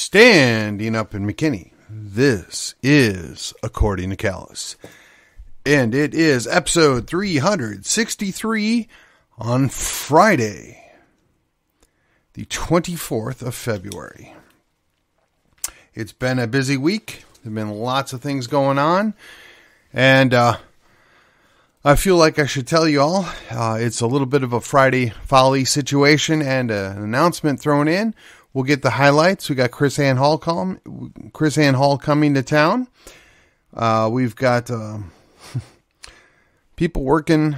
Standing up in McKinney, this is According to Callus. And it is episode 363 on Friday, the 24th of February. It's been a busy week. There have been lots of things going on. And I feel like I should tell you all, it's a little bit of a Friday Follies situation and an announcement thrown in. We'll get the highlights. We got KrisAnne Hall coming to town. We've got people working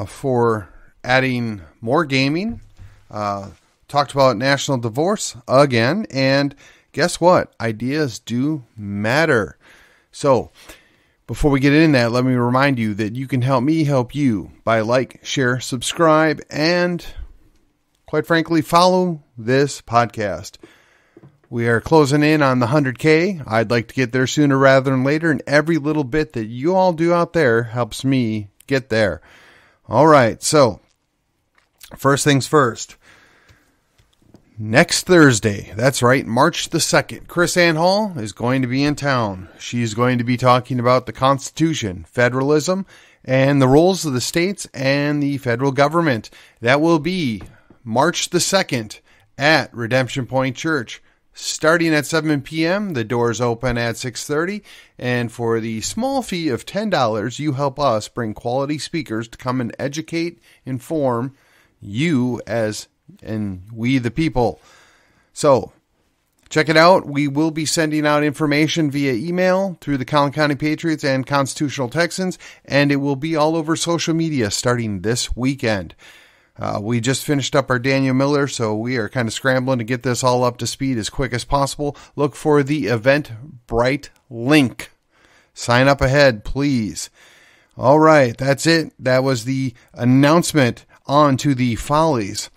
for adding more gaming. Talked about national divorce again. And guess what? Ideas do matter. So before we get into that, let me remind you that you can help me help you by like, share, subscribe, and quite frankly, follow this podcast. We are closing in on the 100K. I'd like to get there sooner rather than later, and every little bit that you all do out there helps me get there. All right, so first things first. Next Thursday, that's right, March the 2nd, KrisAnne Hall is going to be in town. She's going to be talking about the Constitution, federalism, and the roles of the states and the federal government. That will be March the 2nd at Redemption Point Church. Starting at 7 p.m., the doors open at 6:30, and for the small fee of $10, you help us bring quality speakers to come and educate, inform you and we the people. So, check it out. We will be sending out information via email through the Collin County Patriots and Constitutional Texans, and it will be all over social media starting this weekend. We just finished up our Daniel Miller, so we are kind of scrambling to get this all up to speed as quick as possible. Look for the Eventbrite link. Sign up ahead, please. All right, that's it. That was the announcement. On to the Follies.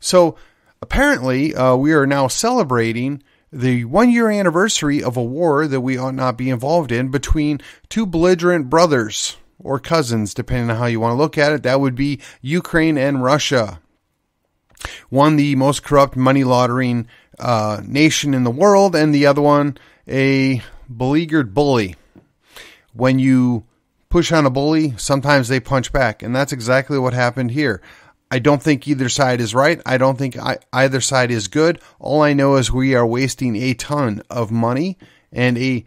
So apparently we are now celebrating the 1-year anniversary of a war that we ought not be involved in between two belligerent brothers. Or cousins, depending on how you want to look at it. That would be Ukraine and Russia. One, the most corrupt money laundering nation in the world, and the other one, a beleaguered bully. When you push on a bully, sometimes they punch back, and that's exactly what happened here. I don't think either side is right. I don't think either side is good. All I know is we are wasting a ton of money and a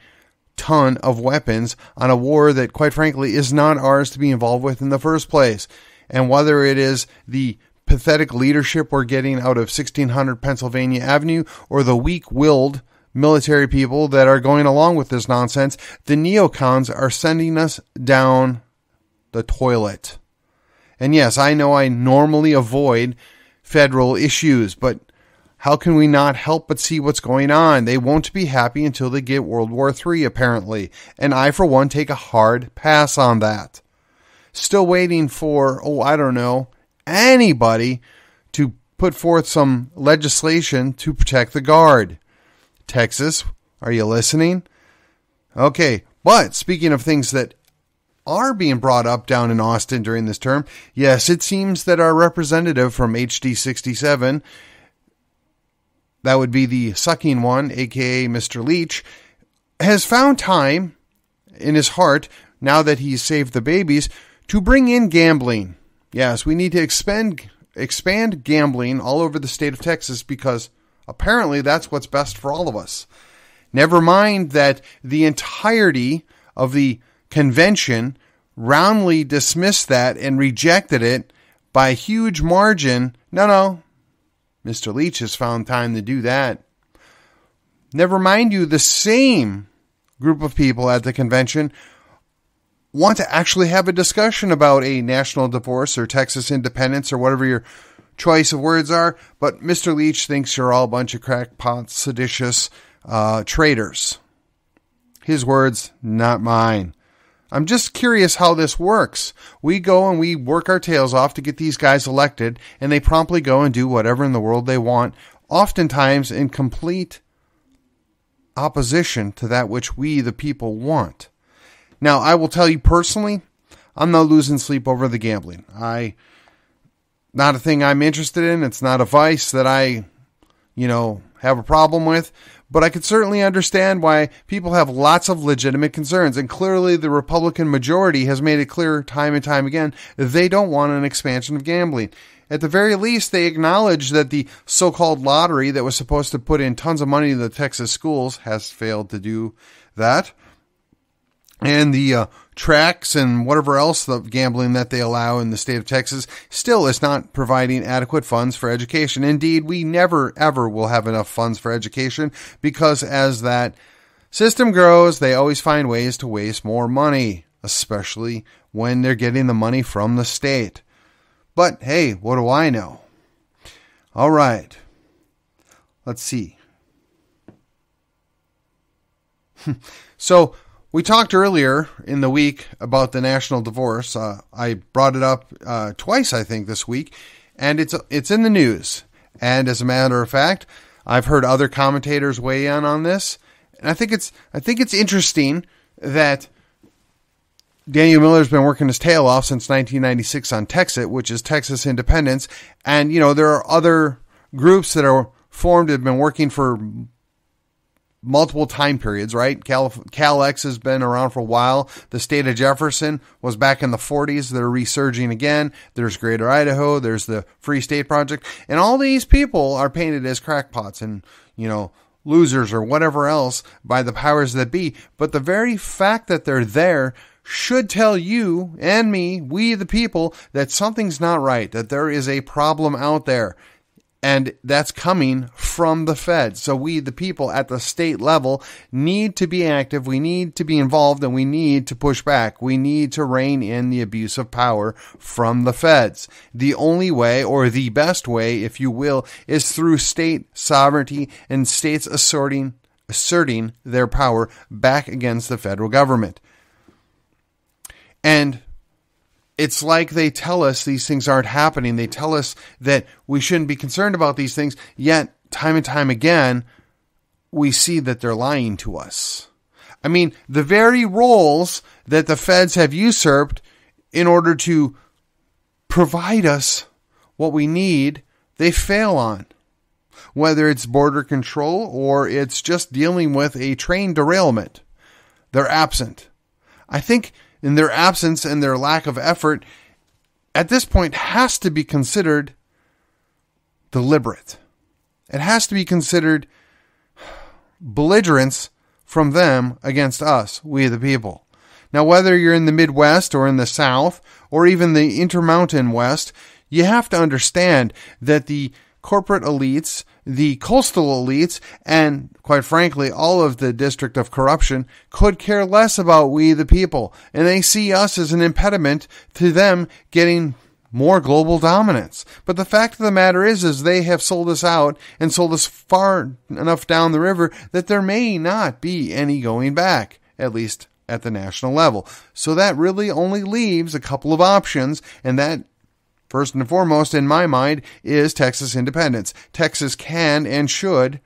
ton of weapons on a war that, quite frankly, is not ours to be involved with in the first place. And whether it is the pathetic leadership we're getting out of 1600 Pennsylvania Avenue or the weak-willed military people that are going along with this nonsense, the neocons are sending us down the toilet. And yes, I know I normally avoid federal issues, but how can we not help but see what's going on? They won't be happy until they get World War III, apparently. And I, for one, take a hard pass on that. Still waiting for, anybody to put forth some legislation to protect the Guard. Texas, are you listening? Okay, but speaking of things that are being brought up down in Austin during this term, yes, it seems that our representative from HD 67, that would be the sucking one, a.k.a. Mr. Leach, has found time in his heart, now that he's saved the babies, to bring in gambling. Yes, we need to expand gambling all over the state of Texas because apparently that's what's best for all of us. Never mind that the entirety of the convention roundly dismissed that and rejected it by a huge margin. No. Mr. Leach has found time to do that. Never mind you, the same group of people at the convention want to actually have a discussion about a national divorce or Texas independence or whatever your choice of words are. But Mr. Leach thinks you're all a bunch of crackpots, seditious traitors. His words, not mine. I'm just curious how this works. We go and we work our tails off to get these guys elected, and they promptly go and do whatever in the world they want, oftentimes in complete opposition to that which we, the people, want. Now, I will tell you personally, I'm not losing sleep over the gambling. Not a thing I'm interested in. It's not a vice that I have a problem with, but I could certainly understand why people have lots of legitimate concerns. And clearly the Republican majority has made it clear time and time again they don't want an expansion of gambling. At the very least, they acknowledge that the so-called lottery that was supposed to put in tons of money to the Texas schools has failed to do that. And the tracks and whatever else the gambling that they allow in the state of Texas still is not providing adequate funds for education. Indeed, we never, ever will have enough funds for education because as that system grows, they always find ways to waste more money, especially when they're getting the money from the state. But hey, what do I know? All right. Let's see. So we talked earlier in the week about the national divorce. I brought it up twice, I think, this week, and it's in the news. And as a matter of fact, I've heard other commentators weigh in on this, and I think it's interesting that Daniel Miller's been working his tail off since 1996 on Texit, which is Texas Independence. And, there are other groups that are formed that have been working for multiple time periods, right? CalX has been around for a while. The state of Jefferson was back in the 40s. They're resurging again. There's Greater Idaho. There's the Free State Project. And all these people are painted as crackpots and, losers or whatever else by the powers that be. But the very fact that they're there should tell you and me, we the people, that something's not right, that there is a problem out there. And that's coming from the feds. So we, the people at the state level, need to be active. We need to be involved and we need to push back. We need to rein in the abuse of power from the feds. The only way, or the best way, if you will, is through state sovereignty and states asserting their power back against the federal government. And it's like they tell us these things aren't happening. They tell us that we shouldn't be concerned about these things. Yet, time and time again, we see that they're lying to us. I mean, the very roles that the feds have usurped in order to provide us what we need, they fail on. Whether it's border control or it's just dealing with a train derailment, they're absent. I think in their absence and their lack of effort, at this point, has to be considered deliberate. It has to be considered belligerence from them against us, we the people. Now, whether you're in the Midwest or in the South or even the Intermountain West, you have to understand that the corporate elites, the coastal elites, and quite frankly, all of the district of corruption could care less about we the people. And they see us as an impediment to them getting more global dominance. But the fact of the matter is they have sold us out and sold us far enough down the river that there may not be any going back, at least at the national level. So that really only leaves a couple of options, and that, first and foremost, in my mind, is Texas independence. Texas can and should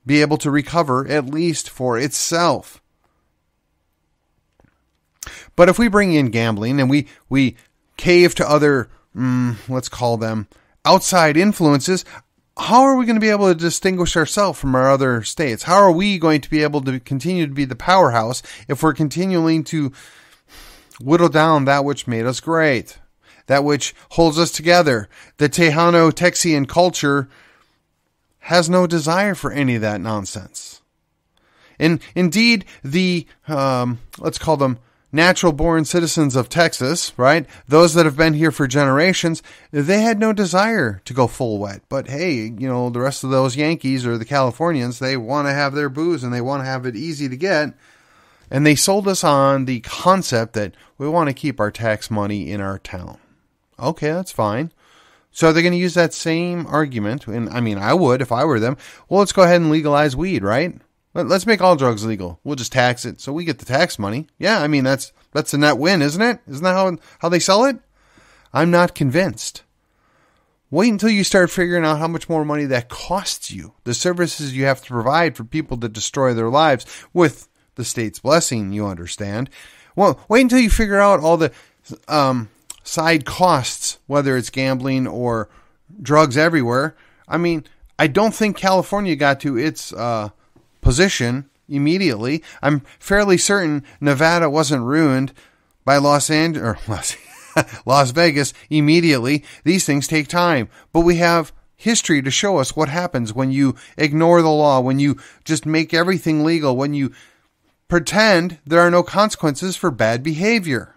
be able to recover, at least for itself. But if we bring in gambling and we cave to other, let's call them outside influences, how are we going to be able to distinguish ourselves from our other states? How are we going to be able to continue to be the powerhouse if we're continuing to whittle down that which made us great? That which holds us together. The Tejano Texian culture has no desire for any of that nonsense. And indeed, the, let's call them natural-born citizens of Texas, right? Those that have been here for generations, they had no desire to go full wet. But hey, the rest of those Yankees or the Californians, they want to have their booze and they want to have it easy to get. And they sold us on the concept that we want to keep our tax money in our town. Okay, that's fine. So they're going to use that same argument, and I mean, I would if I were them. Well, let's go ahead and legalize weed, right? Let's make all drugs legal. We'll just tax it so we get the tax money. Yeah, I mean, that's a net win, isn't it? Isn't that how they sell it? I'm not convinced. Wait until you start figuring out how much more money that costs you. The services you have to provide for people to destroy their lives with the state's blessing, you understand. Well, wait until you figure out all the side costs, whether it's gambling or drugs everywhere. I mean, I don't think California got to its position immediately. I'm fairly certain Nevada wasn't ruined by Las Vegas immediately. These things take time, but we have history to show us what happens when you ignore the law, when you just make everything legal, when you pretend there are no consequences for bad behavior.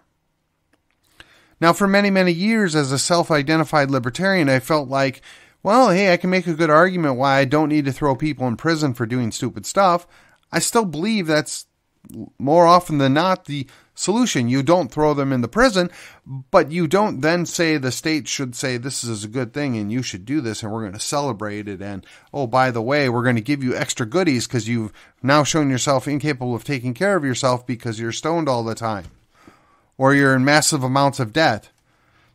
Now, for many, many years as a self-identified libertarian, I felt like, well, hey, I can make a good argument why I don't need to throw people in prison for doing stupid stuff. I still believe that's more often than not the solution. You don't throw them in the prison, but you don't then say the state should say this is a good thing and you should do this and we're going to celebrate it. And, oh, by the way, we're going to give you extra goodies because you've now shown yourself incapable of taking care of yourself because you're stoned all the time. Or you're in massive amounts of debt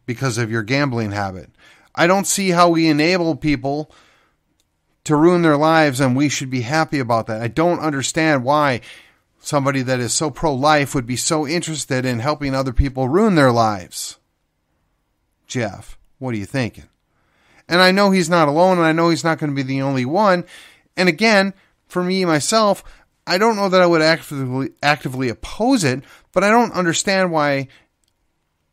because of your gambling habit. I don't see how we enable people to ruin their lives, and we should be happy about that. I don't understand why somebody that is so pro-life would be so interested in helping other people ruin their lives. Jeff, what are you thinking? And I know he's not alone, and I know he's not going to be the only one. And again, for me, myself, I don't know that I would actively oppose it, but I don't understand why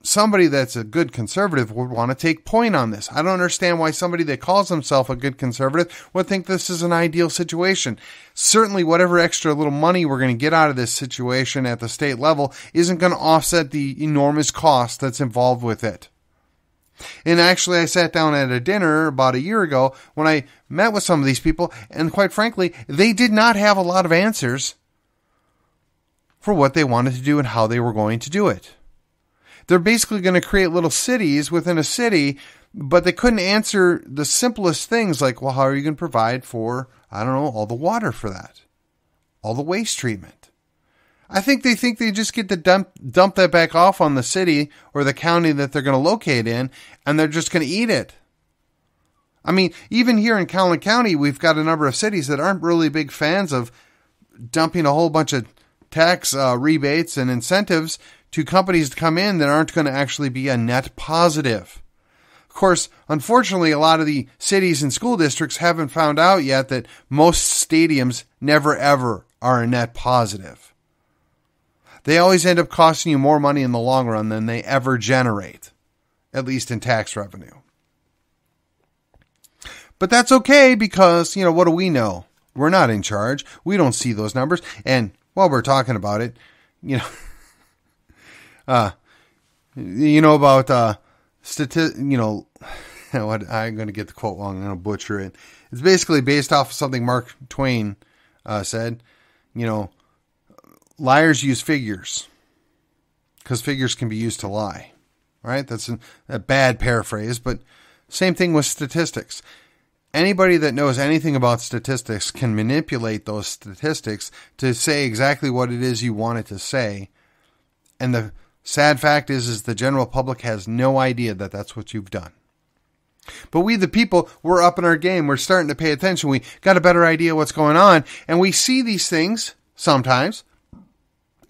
somebody that's a good conservative would want to take point on this. I don't understand why somebody that calls himself a good conservative would think this is an ideal situation. Certainly, whatever extra little money we're going to get out of this situation at the state level isn't going to offset the enormous cost that's involved with it. And actually, I sat down at a dinner about a year ago when I met with some of these people, and quite frankly, they did not have a lot of answers for what they wanted to do and how they were going to do it. They're basically going to create little cities within a city, but they couldn't answer the simplest things like, well, how are you going to provide for, I don't know, all the water for that? All the waste treatment. I think they just get to dump that back off on the city or the county that they're going to locate in, and they're just going to eat it. I mean, even here in Calhoun County, we've got a number of cities that aren't really big fans of dumping a whole bunch of tax rebates and incentives to companies to come in that aren't going to actually be a net positive. Of course, unfortunately, a lot of the cities and school districts haven't found out yet that most stadiums never ever are a net positive. They always end up costing you more money in the long run than they ever generate, at least in tax revenue. But that's okay because, what do we know? We're not in charge. We don't see those numbers. And while we're talking about it, about what I'm going to get the quote wrong. I'm going to butcher it. It's basically based off of something Mark Twain said. Liars use figures because figures can be used to lie. All right, that's a bad paraphrase, but same thing with statistics. Anybody that knows anything about statistics can manipulate those statistics to say exactly what it is you want it to say, and the sad fact is the general public has no idea that that's what you've done. But we, the people, we're up in our game. We're starting to pay attention. We got a better idea what's going on. And we see these things sometimes.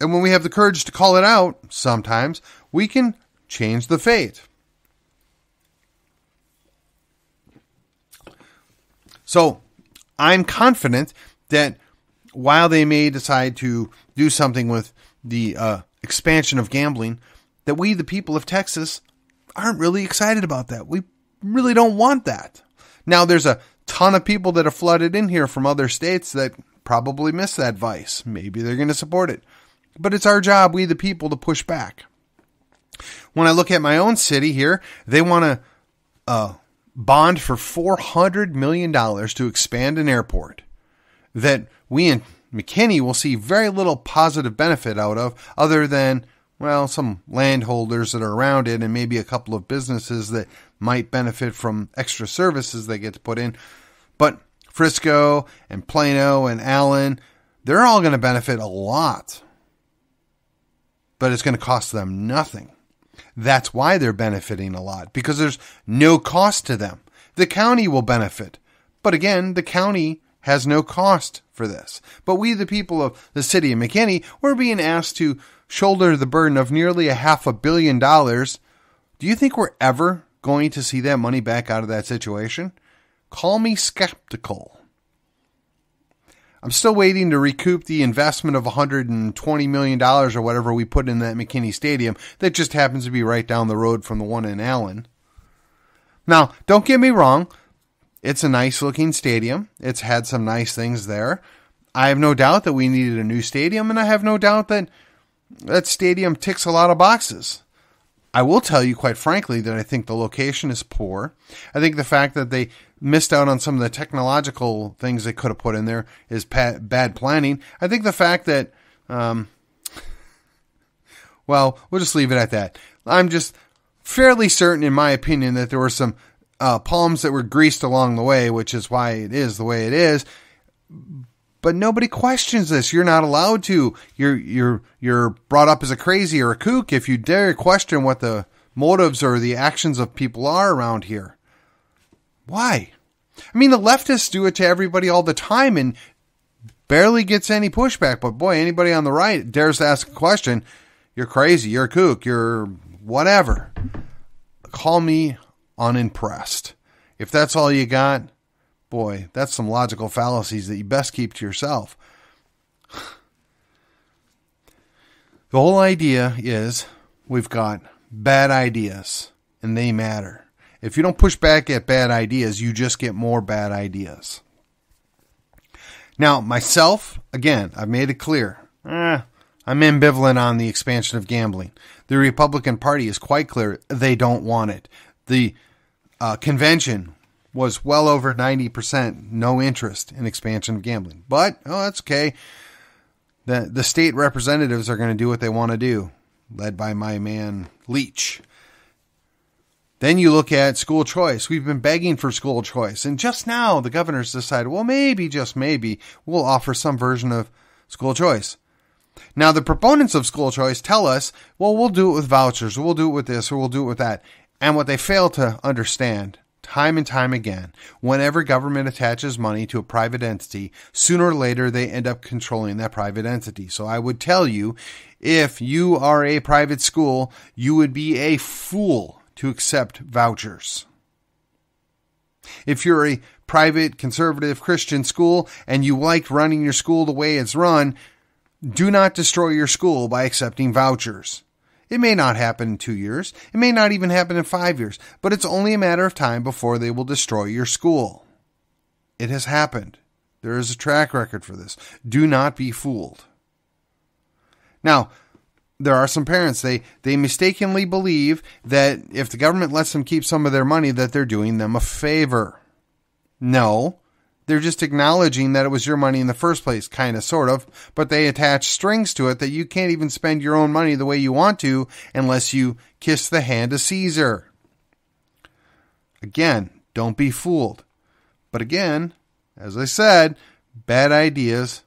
And when we have the courage to call it out, sometimes we can change the fate. So I'm confident that while they may decide to do something with the expansion of gambling, that we, the people of Texas, aren't really excited about that. We really don't want that. Now, there's a ton of people that have flooded in here from other states that probably miss that vice. Maybe they're going to support it. But it's our job, we the people, to push back. When I look at my own city here, they want to bond for $400 million to expand an airport that we in McKinney will see very little positive benefit out of, other than, well, some landholders that are around it and maybe a couple of businesses that might benefit from extra services they get to put in. But Frisco and Plano and Allen, they're all going to benefit a lot. But it's going to cost them nothing. That's why they're benefiting a lot, because there's no cost to them. The county will benefit. But again, the county has no cost for this. But we, the people of the city of McKinney, we're being asked to shoulder the burden of nearly $500 million. Do you think we're ever going to see that money back out of that situation? Call me skeptical. I'm still waiting to recoup the investment of $120 million or whatever we put in that McKinney Stadium that just happens to be right down the road from the one in Allen. Now, don't get me wrong. It's a nice looking stadium. It's had some nice things there. I have no doubt that we needed a new stadium, and I have no doubt that that stadium ticks a lot of boxes. I will tell you, quite frankly, that I think the location is poor. I think the fact that they missed out on some of the technological things they could have put in there is bad planning. I think the fact that, well, we'll just leave it at that. I'm just fairly certain, in my opinion, that there were some palms that were greased along the way, which is why it is the way it is. But nobody questions this. You're not allowed to. You're brought up as a crazy or a kook if you dare question what the motives or the actions of people are around here. Why? I mean, the leftists do it to everybody all the time and barely gets any pushback. But boy, anybody on the right dares to ask a question, you're crazy, you're a kook, you're whatever. Call me unimpressed. If that's all you got, boy, that's some logical fallacies that you best keep to yourself. The whole idea is we've got bad ideas, and they matter. If you don't push back at bad ideas, you just get more bad ideas. Now, myself, again, I've made it clear. I'm ambivalent on the expansion of gambling. The Republican Party is quite clear they don't want it. The convention was well over 90% no interest in expansion of gambling. But, that's okay. The state representatives are going to do what they want to do, led by my man Leach. Then you look at school choice. We've been begging for school choice. And just now, the governor's decided, well, maybe, just maybe, we'll offer some version of school choice. Now, the proponents of school choice tell us, well, we'll do it with vouchers, or we'll do it with this, or we'll do it with that. And what they fail to understand, time and time again, whenever government attaches money to a private entity, sooner or later they end up controlling that private entity. So I would tell you, if you are a private school, you would be a fool to accept vouchers. If you're a private conservative Christian school and you like running your school the way it's run, do not destroy your school by accepting vouchers. It may not happen in 2 years. It may not even happen in 5 years, but it's only a matter of time before they will destroy your school. It has happened. There is a track record for this. Do not be fooled. Now, there are some parents, they mistakenly believe that if the government lets them keep some of their money, that they're doing them a favor. No, they're just acknowledging that it was your money in the first place, kind of, sort of, but they attach strings to it that you can't even spend your own money the way you want to unless you kiss the hand of Caesar. Again, don't be fooled. But again, as I said, bad ideas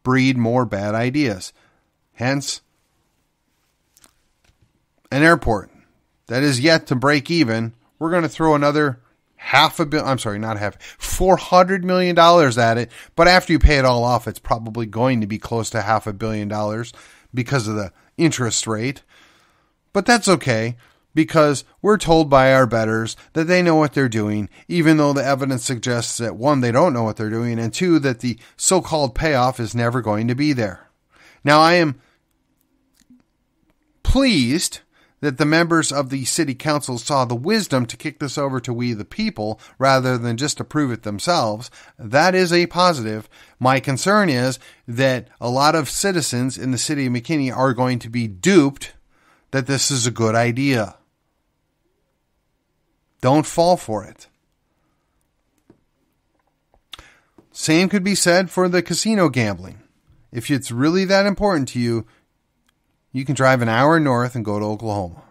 breed more bad ideas. Hence, an airport that is yet to break even, we're going to throw another $400 million at it. But after you pay it all off, it's probably going to be close to $500 million because of the interest rate. But that's okay, because we're told by our betters that they know what they're doing, even though the evidence suggests that, one, they don't know what they're doing, and two, that the so-called payoff is never going to be there. Now, I am pleased that the members of the city council saw the wisdom to kick this over to we the people rather than just approve it themselves. That is a positive. My concern is that a lot of citizens in the city of McKinney are going to be duped that this is a good idea. Don't fall for it. Same could be said for the casino gambling. If it's really that important to you, you can drive an hour north and go to Oklahoma.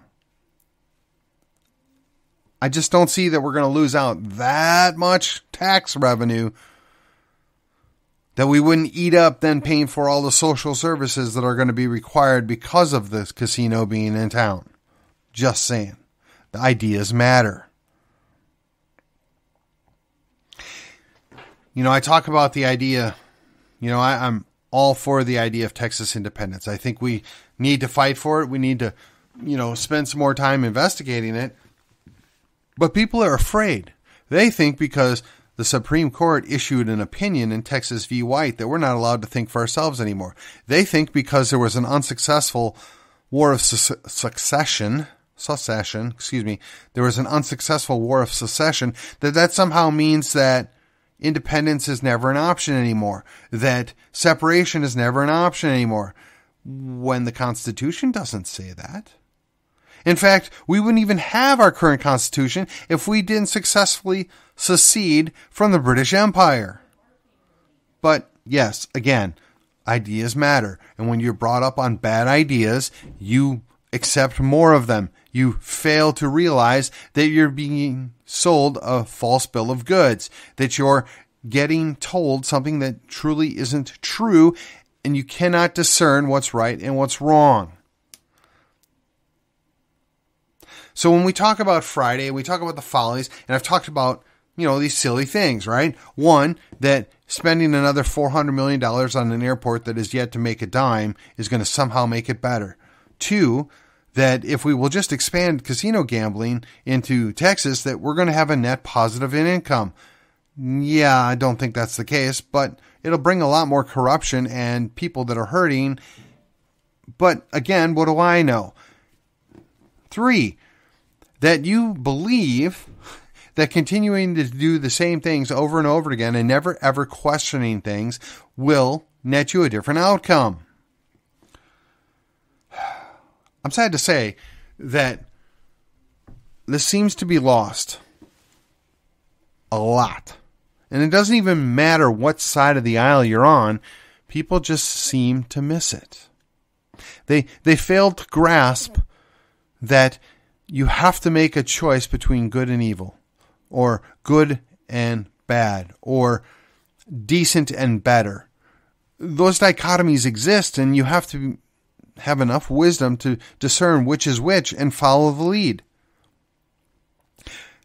I just don't see that we're going to lose out that much tax revenue that we wouldn't eat up then paying for all the social services that are going to be required because of this casino being in town. Just saying. The ideas matter. I talk about the idea, I'm all for the idea of Texas independence. I think we need to fight for it. We need to, spend some more time investigating it. But people are afraid. They think because the Supreme Court issued an opinion in Texas v. White that we're not allowed to think for ourselves anymore. They think because there was an unsuccessful war of secession, there was an unsuccessful war of secession, that somehow means that independence is never an option anymore, that separation is never an option anymore, when the Constitution doesn't say that. In fact, we wouldn't even have our current Constitution if we didn't successfully secede from the British Empire. But yes, again, ideas matter. And when you're brought up on bad ideas, you accept more of them. You fail to realize that you're being sold a false bill of goods, that you're getting told something that truly isn't true, and you cannot discern what's right and what's wrong. So when we talk about Friday, we talk about the Follies, and I've talked about, these silly things, right? One, that spending another $400 million on an airport that is yet to make a dime is going to somehow make it better. Two, that if we will just expand casino gambling into Texas, that we're going to have a net positive in income. Yeah, I don't think that's the case, but it'll bring a lot more corruption and people that are hurting. But again, what do I know? Three, that you believe that continuing to do the same things over and over again and never ever questioning things will net you a different outcome. I'm sad to say that this seems to be lost a lot. And it doesn't even matter what side of the aisle you're on. People just seem to miss it. They fail to grasp that you have to make a choice between good and evil, or good and bad, or decent and better. Those dichotomies exist, and you have to have enough wisdom to discern which is which and follow the lead.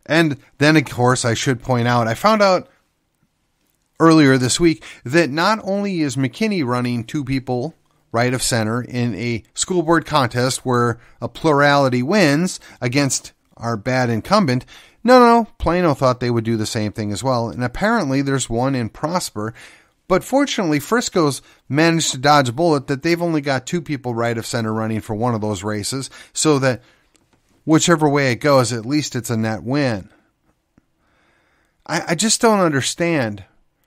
And then, of course, I should point out, I found out earlier this week that not only is McKinney running two people right of center in a school board contest where a plurality wins against our bad incumbent. No, Plano thought they would do the same thing as well. And apparently there's one in Prosper. But fortunately, Frisco's managed to dodge a bullet that they've only got two people right of center running for one of those races, so that whichever way it goes, at least it's a net win. I just don't understand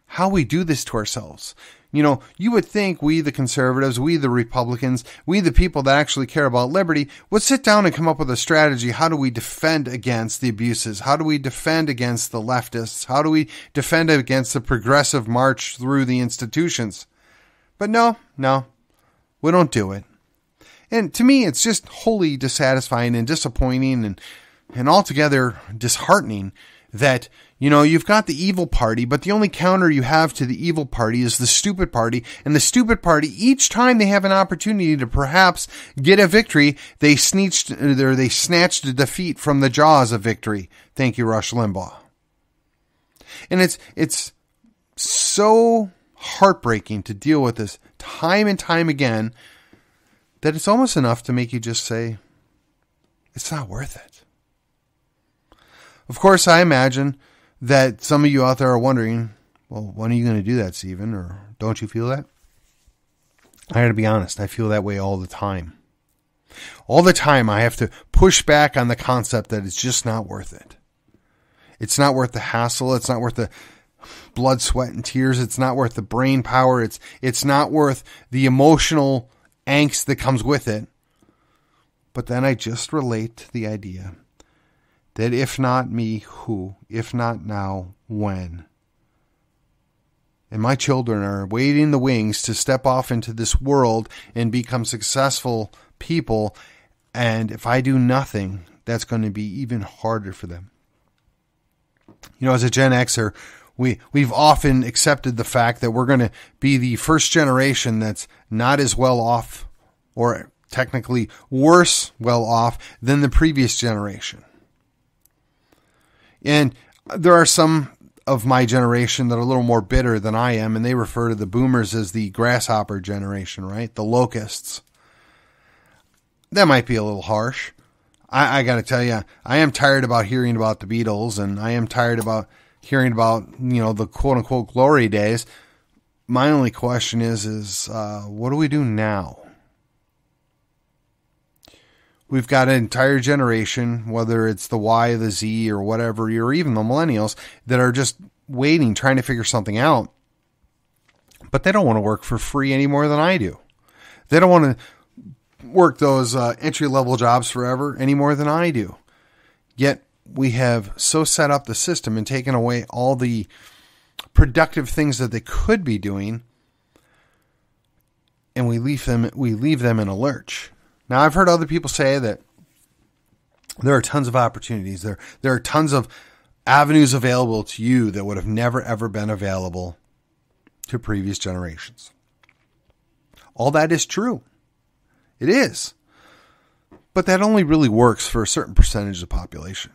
how we do this to ourselves. You would think we, the conservatives, we, the Republicans, we, the people that actually care about liberty, would sit down and come up with a strategy. How do we defend against the abuses? How do we defend against the leftists? How do we defend against the progressive march through the institutions? But no, we don't do it. And to me, it's just wholly dissatisfying and disappointing and altogether disheartening that, you've got the evil party, but the only counter you have to the evil party is the stupid party. And the stupid party, each time they have an opportunity to perhaps get a victory, they snatched a defeat from the jaws of victory. Thank you, Rush Limbaugh. And it's so heartbreaking to deal with this time and time again that it's almost enough to make you just say, it's not worth it. Of course, I imagine that some of you out there are wondering, well, when are you going to do that, Stephen? Or don't you feel that? I got to be honest, I feel that way all the time. All the time I have to push back on the concept that it's just not worth it. It's not worth the hassle. It's not worth the blood, sweat, and tears. It's not worth the brain power. It's not worth the emotional angst that comes with it. But then I just relate to the idea that if not me, who? If not now, when? And my children are waiting in the wings to step off into this world and become successful people. And if I do nothing, that's going to be even harder for them. As a Gen Xer, we've often accepted the fact that we're going to be the first generation that's not as well off, or technically worse well off, than the previous generation. And there are some of my generation that are a little more bitter than I am, and they refer to the boomers as the grasshopper generation, right? The locusts. That might be a little harsh. I got to tell you, I am tired about hearing about the Beatles, and I am tired about hearing about, the quote unquote glory days. My only question is what do we do now? We've got an entire generation, whether it's the Y, the Z, or whatever, or even the millennials, that are just waiting, trying to figure something out. But they don't want to work for free any more than I do. They don't want to work those entry-level jobs forever any more than I do. Yet we have so set up the system and taken away all the productive things that they could be doing, and we leave them in a lurch. Now, I've heard other people say that there are tons of opportunities. There are tons of avenues available to you that would have never, ever been available to previous generations. All that is true. It is. But that only really works for a certain percentage of the population.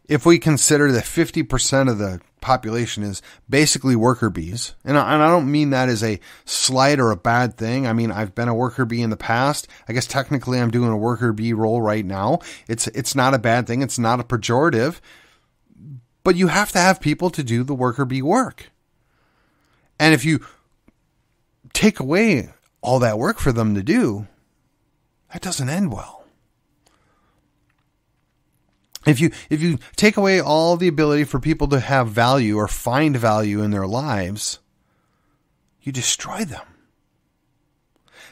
If we consider that 50% of the population is basically worker bees, and I don't mean that as a slight or a bad thing. I mean, I've been a worker bee in the past. I guess technically I'm doing a worker bee role right now. It's not a bad thing. It's not a pejorative. But you have to have people to do the worker bee work. And if you take away all that work for them to do, that doesn't end well. If you take away all the ability for people to have value or find value in their lives, you destroy them.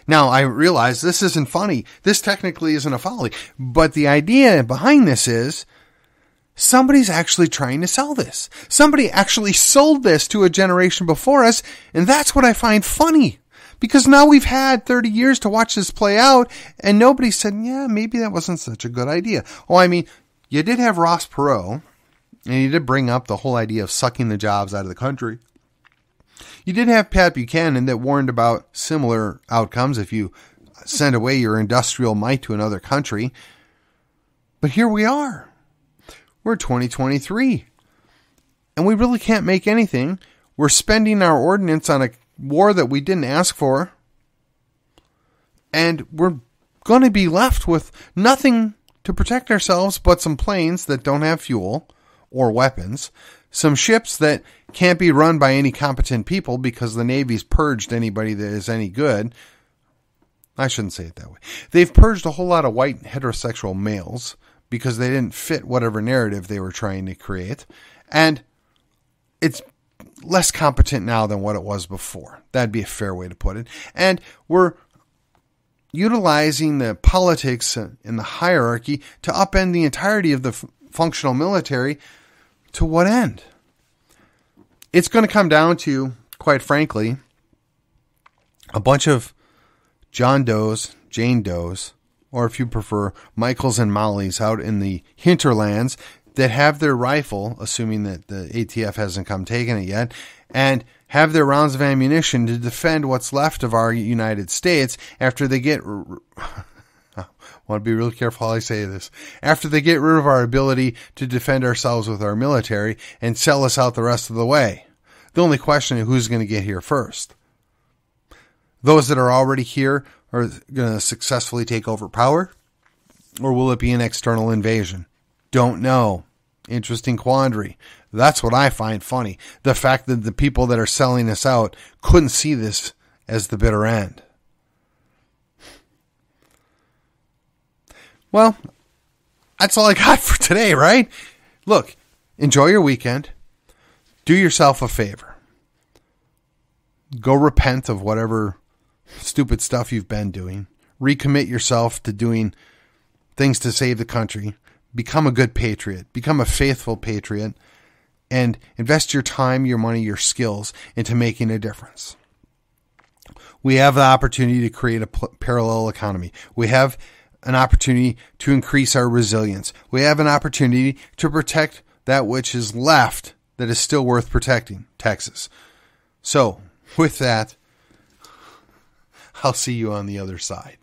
Now, I realize this isn't funny. This technically isn't a folly. But the idea behind this is somebody's actually trying to sell this. Somebody actually sold this to a generation before us, and that's what I find funny. Because now we've had 30 years to watch this play out, and nobody said, yeah, maybe that wasn't such a good idea. Oh, I mean, you did have Ross Perot, and he did bring up the whole idea of sucking the jobs out of the country. You did have Pat Buchanan that warned about similar outcomes if you send away your industrial might to another country. But here we are. We're 2023. And we really can't make anything. We're spending our ordinance on a war that we didn't ask for. And we're going to be left with nothing to protect ourselves but some planes that don't have fuel or weapons, some ships that can't be run by any competent people because the Navy's purged anybody that is any good. I shouldn't say it that way. They've purged a whole lot of white heterosexual males because they didn't fit whatever narrative they were trying to create. And it's less competent now than what it was before. That'd be a fair way to put it. And we're utilizing the politics and the hierarchy to upend the entirety of the functional military. To what end? It's going to come down to, quite frankly, a bunch of John Does, Jane Does, or if you prefer, Michaels and Mollies out in the hinterlands that have their rifle, assuming that the ATF hasn't come taking it yet, and have their rounds of ammunition to defend what's left of our United States after they get... I want to be really careful how I say this. After they get rid of our ability to defend ourselves with our military and sell us out the rest of the way. The only question is who's going to get here first. Those that are already here are going to successfully take over power? Or will it be an external invasion? Don't know. Interesting quandary. That's what I find funny. The fact that the people that are selling us out couldn't see this as the bitter end. Well, that's all I got for today, right? Look, enjoy your weekend. Do yourself a favor. Go repent of whatever stupid stuff you've been doing. Recommit yourself to doing things to save the country. Become a good patriot. Become a faithful patriot. And invest your time, your money, your skills into making a difference. We have the opportunity to create a parallel economy. We have an opportunity to increase our resilience. We have an opportunity to protect that which is left that is still worth protecting, Texas. So, with that, I'll see you on the other side.